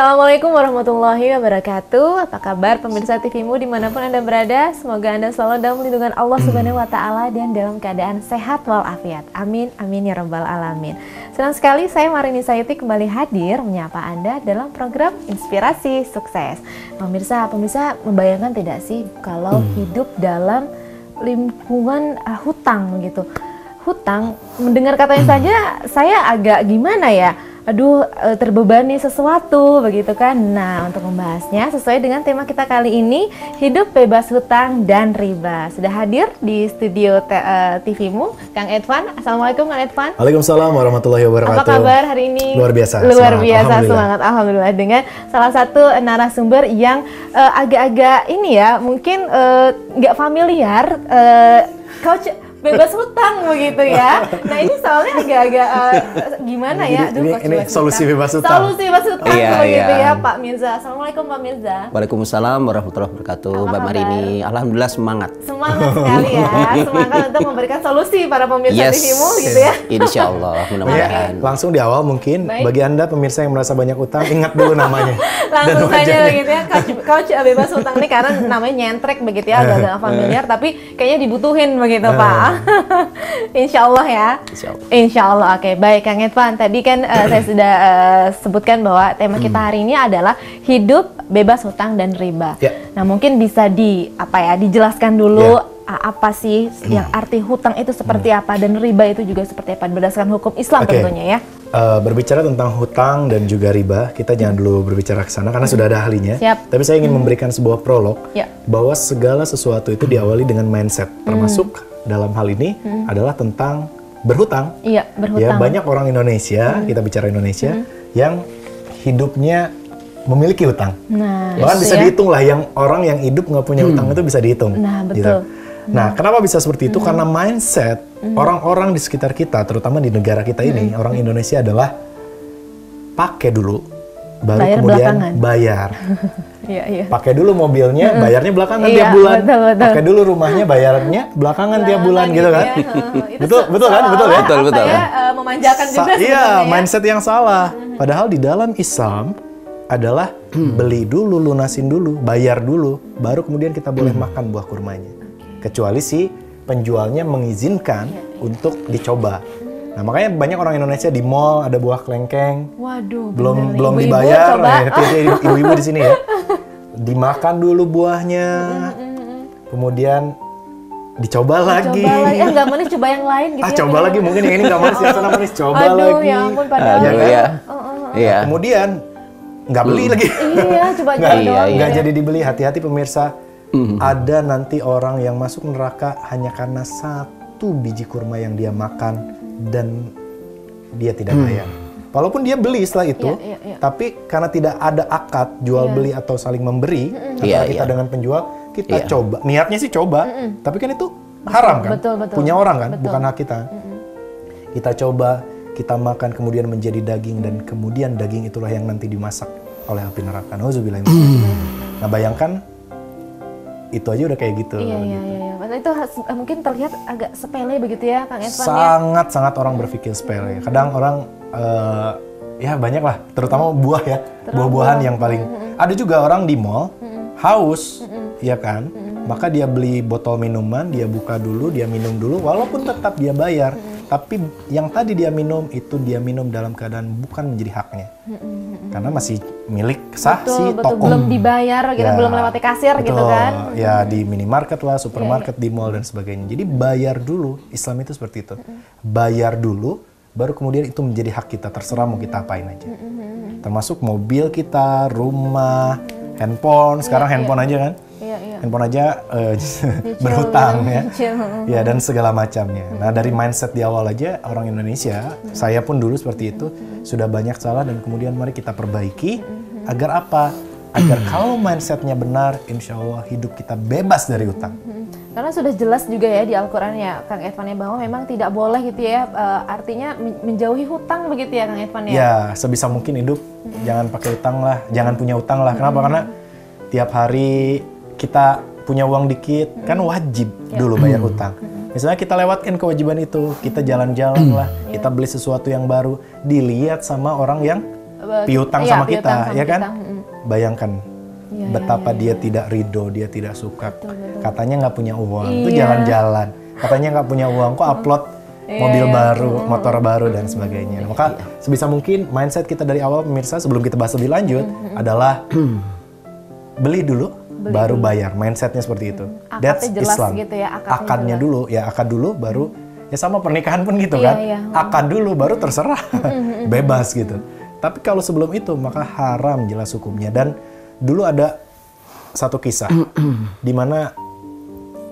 Assalamualaikum warahmatullahi wabarakatuh. Apa kabar pemirsa TVmu dimanapun Anda berada? Semoga Anda selalu dalam lindungan Allah Subhanahu wa Ta'ala dan dalam keadaan sehat walafiat. Amin, amin ya rabbal alamin. Senang sekali saya Marini Sayuti kembali hadir menyapa Anda dalam program Inspirasi Sukses. Pemirsa membayangkan tidak sih kalau hidup dalam lingkungan hutang gitu? Hutang, mendengar katanya saja saya agak gimana ya? Aduh, terbebani sesuatu begitu kan. Nah, untuk membahasnya sesuai dengan tema kita kali ini, hidup bebas hutang dan riba. Sudah hadir di studio TVmu Kang Edvan. Assalamualaikum Kang Edvan. Waalaikumsalam warahmatullahi wabarakatuh. Apa kabar hari ini? Luar biasa. Luar biasa, semangat alhamdulillah dengan salah satu narasumber yang agak-agak ini ya, mungkin nggak familiar, coach bebas hutang begitu ya. Nah ini soalnya agak-agak gimana ya? Aduh, ini solusi bebas hutang. Solusi bebas hutang begitu ya Pak Mirza. Assalamualaikum Pak Mirza. Waalaikumsalam warahmatullahi wabarakatuh. Mbak Marini, alhamdulillah semangat. Semangat sekali ya. Semangat untuk memberikan solusi para pemirsa TVmu gitu ya. Insya Allah mudah-mudahan. Langsung di awal mungkin bagi Anda pemirsa yang merasa banyak utang, ingat dulu namanya. Langsung saja begitu ya. Coach bebas hutang ini karena namanya nyentrek begitu ya, agak familiar tapi kayaknya dibutuhin begitu Pak. Insya Allah ya. Insya Allah. Oke, baik Kang Edvan. Tadi kan saya sudah sebutkan bahwa tema kita hari ini adalah hidup bebas hutang dan riba. Nah, mungkin bisa dijelaskan dulu apa sih yang arti hutang itu seperti apa dan riba itu juga seperti apa berdasarkan hukum Islam tentunya ya. Berbicara tentang hutang dan juga riba, kita jangan dulu berbicara ke sana karena sudah ada ahlinya. Tapi saya ingin memberikan sebuah prolog bahwa segala sesuatu itu diawali dengan mindset, termasuk dalam hal ini adalah tentang berhutang. Iya, berhutang. Ya, banyak orang Indonesia, kita bicara Indonesia, yang hidupnya memiliki hutang. Nah, bahkan bisa dihitung lah, yang orang yang hidup nggak punya hutang itu bisa dihitung. Nah, betul. Gitu. Nah, kenapa bisa seperti itu? Karena mindset orang-orang di sekitar kita, terutama di negara kita ini, orang Indonesia adalah pakai dulu, baru bayar kemudian bayar. Pakai dulu mobilnya, bayarnya belakangan tiap bulan. Pakai dulu rumahnya, bayarnya belakangan tiap bulan gitu kan. Betul kan? Betul ya? Betul. Memanjakan juga sebenarnya. Iya, mindset yang salah. Padahal di dalam Islam adalah beli dulu, lunasin dulu, bayar dulu, baru kemudian kita boleh makan buah kurmanya. Kecuali si penjualnya mengizinkan untuk dicoba. Nah, makanya banyak orang Indonesia di mall ada buah kelengkeng. Waduh, belum dibayar. Ibu-ibu di sini ya. Dimakan dulu buahnya. Kemudian dicoba lagi. Nggak manis, coba yang lain gitu. Coba lagi, mungkin yang ini nggak manis, yang sana manis, coba lagi. Ya ampun, padahal. Iya. Kemudian nggak beli lagi. Iya, coba nggak jadi dibeli. Hati-hati pemirsa. Ada nanti orang yang masuk neraka hanya karena satu biji kurma yang dia makan dan dia tidak bayar. Walaupun dia beli setelah itu, tapi karena tidak ada akad jual beli atau saling memberi antara kita dengan penjual, kita coba. Niatnya sih coba, tapi kan itu haram kan? Betul. Punya orang kan, bukan hak kita. Kita coba, kita makan, kemudian menjadi daging, dan kemudian daging itulah yang nanti dimasak oleh api neraka. Nauzubillah. Nah, bayangkan itu aja udah kayak gitu. Iya. Itu mungkin terlihat agak sepele begitu ya, Kang Edvan. Sangat orang berpikir sepele. Kadang orang ya banyak lah, terutama buah ya, buah-buahan yang paling. Ada juga orang di mall haus, ya kan? Maka dia beli botol minuman, dia buka dulu, dia minum dulu, walaupun tetap dia bayar. Tapi yang tadi dia minum, itu dia minum dalam keadaan bukan menjadi haknya. Karena masih milik sah si toko. Belum dibayar, kita belum lewati kasir gitu kan. Ya di minimarket lah, supermarket, di mall dan sebagainya. Jadi bayar dulu, Islam itu seperti itu. Bayar dulu, baru kemudian itu menjadi hak kita, terserah mau kita apain aja. Termasuk mobil kita, rumah, handphone, sekarang handphone aja kan. Handphone aja berhutang ya dan segala macamnya. Nah, dari mindset di awal aja orang Indonesia, saya pun dulu seperti itu, sudah banyak salah dan kemudian mari kita perbaiki agar apa? Agar kalau mindsetnya benar, insya Allah hidup kita bebas dari hutang. Karena sudah jelas juga ya di Al-Quran ya Kang Edvan ya, bahwa memang tidak boleh gitu ya, artinya menjauhi hutang begitu ya Kang Edvan ya. Ya, sebisa mungkin hidup jangan pakai utang lah, jangan punya utang lah. Kenapa? Karena tiap hari kita punya uang dikit, kan wajib dulu bayar utang. Misalnya kita lewatkan kewajiban itu, kita jalan-jalan lah, kita beli sesuatu yang baru, dilihat sama orang yang piutang sama kita, ya kan? Bayangkan betapa dia tidak ridho, dia tidak suka. Katanya nggak punya uang, itu jalan-jalan. Katanya nggak punya uang, kok upload mobil baru, motor baru dan sebagainya. Maka sebisa mungkin mindset kita dari awal pemirsa sebelum kita bahas lebih lanjut adalah beli dulu, baru bayar. Mindsetnya seperti itu. That's Islam. Gitu ya, akadnya dulu, ya akad dulu, baru ya sama pernikahan pun gitu kan. Akad dulu, baru terserah, bebas gitu. Tapi kalau sebelum itu maka haram jelas hukumnya. Dan dulu ada satu kisah di mana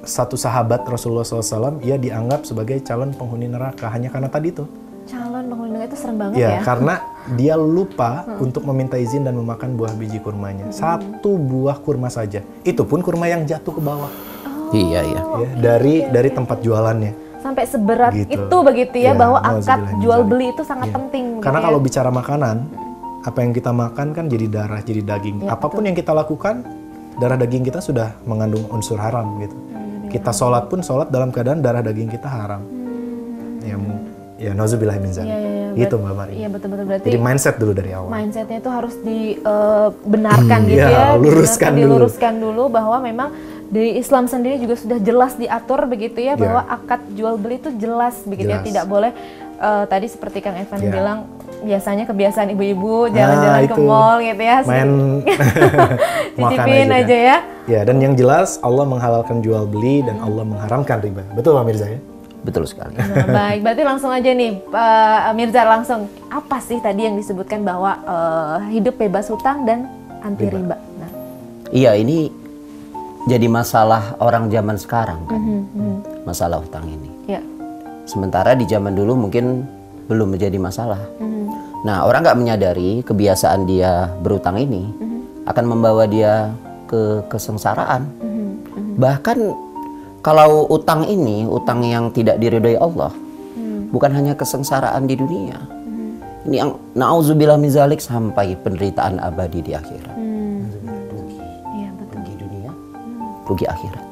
satu sahabat Rasulullah SAW ia dianggap sebagai calon penghuni neraka hanya karena tadi itu. Calon penghuni neraka itu serem banget ya. Karena dia lupa untuk meminta izin dan memakan buah biji kurmanya. Satu buah kurma saja. Itu pun kurma yang jatuh ke bawah. Iya. Ya, dari tempat jualannya. Sampai seberat gitu. Itu begitu ya, bahwa akad jual beli itu sangat penting. Karena gitu kalau bicara makanan, apa yang kita makan kan jadi darah, jadi daging. Apapun yang kita lakukan, darah daging kita sudah mengandung unsur haram gitu. Kita sholat pun sholat dalam keadaan darah daging kita haram. Ya nauzubillah min dzalik. Gitu Mbak Mari. Iya betul-betul, berarti. Jadi mindset dulu dari awal. Mindsetnya itu harus dibenarkan gitu ya. Diluruskan dulu bahwa memang di Islam sendiri juga sudah jelas diatur begitu ya, bahwa akad jual beli itu jelas begitu ya, tidak boleh tadi seperti Kang Evan bilang, biasanya kebiasaan ibu-ibu jalan-jalan ke mall gitu ya, main cicipin aja ya. Ya, dan yang jelas Allah menghalalkan jual beli dan Allah mengharamkan riba. Betul Pak Mirza ya? Betul sekali. Nah, baik, berarti langsung aja nih Pak Mirza, langsung apa sih tadi yang disebutkan bahwa hidup bebas hutang dan anti riba? Nah. Iya, ini jadi masalah orang zaman sekarang kan, masalah hutang ini. Sementara di zaman dulu mungkin belum menjadi masalah. Nah, orang nggak menyadari kebiasaan dia berutang ini akan membawa dia ke kesengsaraan. Bahkan kalau utang ini, utang yang tidak diridhoi Allah, bukan hanya kesengsaraan di dunia. Ini yang na'udzubillah min dzalik, sampai penderitaan abadi di akhirat. Rugi akhirat.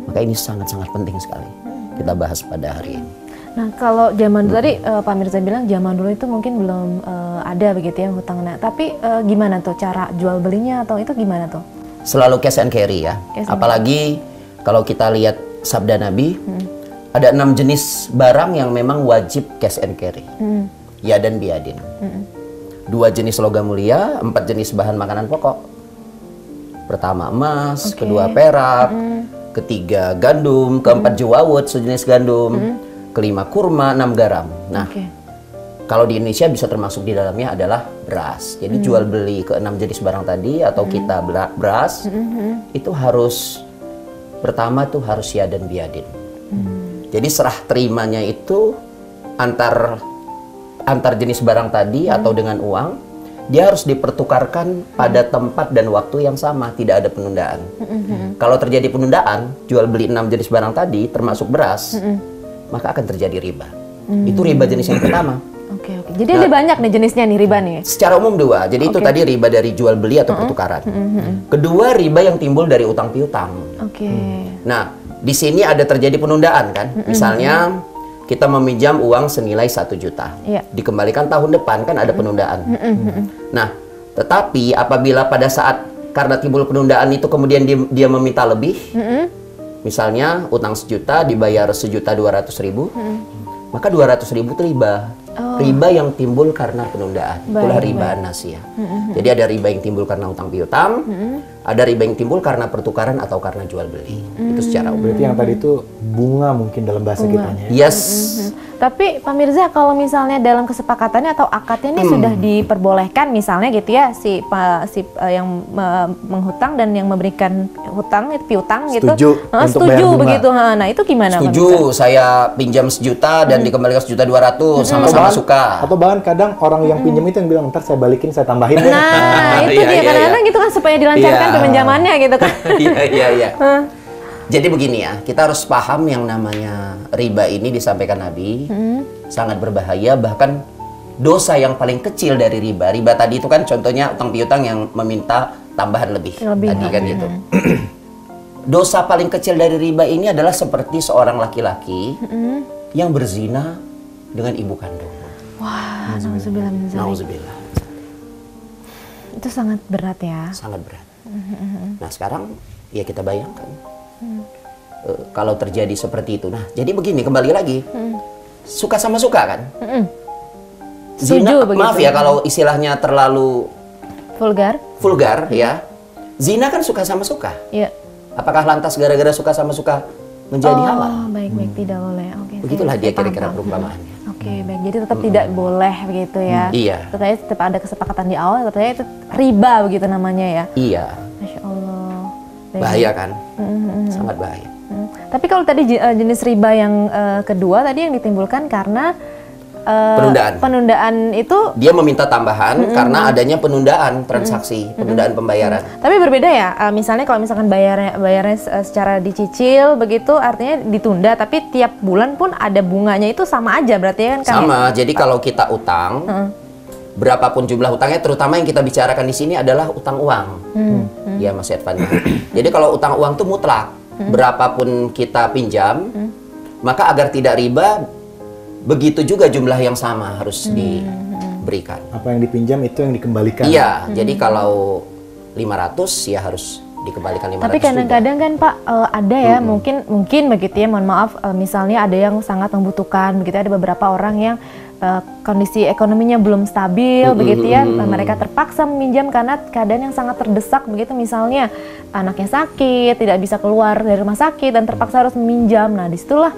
Maka ini sangat-sangat penting sekali kita bahas pada hari ini. Nah, kalau zaman tadi Pak Mirza bilang zaman dulu itu mungkin belum ada begitu ya hutang. Nah, tapi gimana tuh cara jual belinya atau itu gimana tuh? Selalu cash and carry ya. Apalagi kalau kita lihat sabda Nabi, ada 6 jenis barang yang memang wajib cash and carry. Ya dan biadin. 2 jenis logam mulia, 4 jenis bahan makanan pokok. Pertama emas, kedua perak, ketiga gandum, keempat jewawut sejenis gandum, kelima kurma, 6 garam. Nah, kalau di Indonesia bisa termasuk di dalamnya adalah beras. Jadi jual beli ke 6 jenis barang tadi atau kita beras itu harus pertama tuh harus ya dan biadin. Jadi serah terimanya itu antar jenis barang tadi atau dengan uang. Dia harus dipertukarkan pada tempat dan waktu yang sama, tidak ada penundaan. Kalau terjadi penundaan, jual beli 6 jenis barang tadi, termasuk beras, maka akan terjadi riba. Itu riba jenis yang pertama. Jadi ada banyak nih jenisnya nih riba nih? Secara umum 2. Jadi itu tadi riba dari jual beli atau pertukaran. Kedua, riba yang timbul dari utang piutang. Nah, di sini ada terjadi penundaan kan? Misalnya, kita meminjam uang senilai 1 juta, dikembalikan tahun depan, kan ada penundaan. Nah, tetapi apabila pada saat karena timbul penundaan itu kemudian dia meminta lebih, misalnya utang 1 juta dibayar 1.200.000, maka 200.000 itu riba. Riba yang timbul karena penundaan, itulah riba an-nasiyah. Jadi ada riba yang timbul karena utang piutang, ada riba yang timbul karena pertukaran atau karena jual beli. Itu secara umum. Berarti yang tadi itu bunga mungkin dalam bahasa kitanya. Yes. Tapi Pak Mirza, kalau misalnya dalam kesepakatannya atau akadnya ini sudah diperbolehkan misalnya gitu ya, si yang menghutang dan yang memberikan hutang itu piutang gitu. Setuju begitu. Nah, itu gimana? Setuju, saya pinjam 1 juta dan dikembalikan 1.200.000, sama-sama suka. Atau bahkan kadang orang yang pinjam itu yang bilang, ntar saya balikin, saya tambahin. Nah, itu dia kadang-kadang gitu kan supaya dilancarkan peminjamannya gitu kan. Iya. Jadi begini ya, kita harus paham yang namanya riba ini disampaikan Nabi sangat berbahaya, bahkan dosa yang paling kecil dari riba. Riba tadi itu kan contohnya utang piutang yang meminta tambahan lebih tadi kan gitu. Dosa paling kecil dari riba ini adalah seperti seorang laki-laki yang berzina dengan ibu kandung. Wah, nauzubillah min dzalik. Nauzubillah. Itu sangat berat ya. Sangat berat. Nah sekarang ya kita bayangkan kalau terjadi seperti itu. Nah jadi begini, kembali lagi, suka sama suka kan. Zina, maaf ya kalau istilahnya terlalu vulgar ya. Zina kan suka sama suka. Iya. Apakah lantas gara-gara suka sama suka menjadi halal? Baik-baik, tidak boleh. Oke. Begitulah dia kira-kira perumpamaannya. Oke, baik. Jadi tetap tidak boleh begitu ya. Iya. Tetap ada kesepakatan di awal, tetapnya itu riba begitu namanya ya. Iya. Masya Allah. Baik. Bahaya kan? Sangat bahaya. Tapi kalau tadi jenis riba yang kedua tadi yang ditimbulkan karena penundaan itu dia meminta tambahan karena adanya penundaan transaksi, penundaan pembayaran. Tapi berbeda ya, misalnya kalau misalkan bayarnya secara dicicil begitu artinya ditunda, tapi tiap bulan pun ada bunganya, itu sama aja berarti kan? Sama, jadi kalau kita utang, berapapun jumlah utangnya, terutama yang kita bicarakan di sini adalah utang uang, ya Mas Edvan. Jadi kalau utang uang itu mutlak, berapapun kita pinjam, maka agar tidak riba, begitu juga jumlah yang sama harus diberikan. Apa yang dipinjam itu yang dikembalikan. Iya, jadi kalau 500 ya harus dikembalikan 500. Tapi kadang-kadang kan Pak ada ya mungkin begitu ya, mohon maaf, misalnya ada yang sangat membutuhkan begitu, ada beberapa orang yang kondisi ekonominya belum stabil begitu ya, mereka terpaksa meminjam karena keadaan yang sangat terdesak begitu, misalnya anaknya sakit, tidak bisa keluar dari rumah sakit dan terpaksa harus meminjam. Nah, disitulah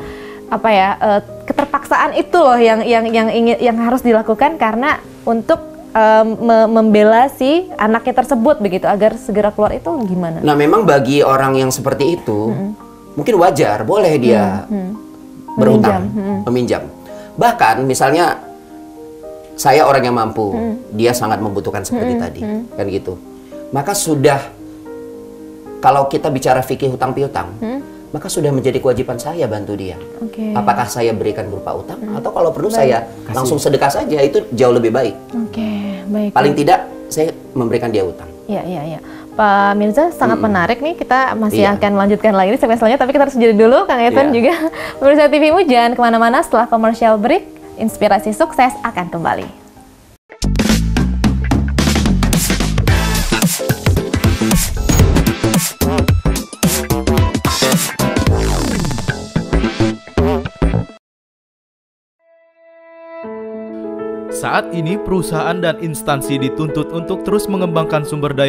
apa ya, keterpaksaan itu loh yang harus dilakukan karena untuk membela si anaknya tersebut begitu agar segera keluar, itu gimana? Nah memang bagi orang yang seperti itu mungkin wajar, boleh dia berhutang, meminjam. Bahkan misalnya saya orang yang mampu, dia sangat membutuhkan seperti tadi, kan gitu. Maka sudah, kalau kita bicara fikih hutang piutang, maka sudah menjadi kewajiban saya bantu dia. Apakah saya berikan berupa utang atau kalau perlu saya langsung sedekah saja, itu jauh lebih baik. Baik. Paling tidak saya memberikan dia utang. Iya. Pak Mirza, sangat menarik nih, kita masih akan lanjutkan lagi di segmen selanjutnya, tapi kita harus jeda dulu, Kang Edvan juga. Pemirsa TVmu jangan kemana-mana, setelah commercial break, inspirasi sukses akan kembali. Saat ini perusahaan dan instansi dituntut untuk terus mengembangkan sumber daya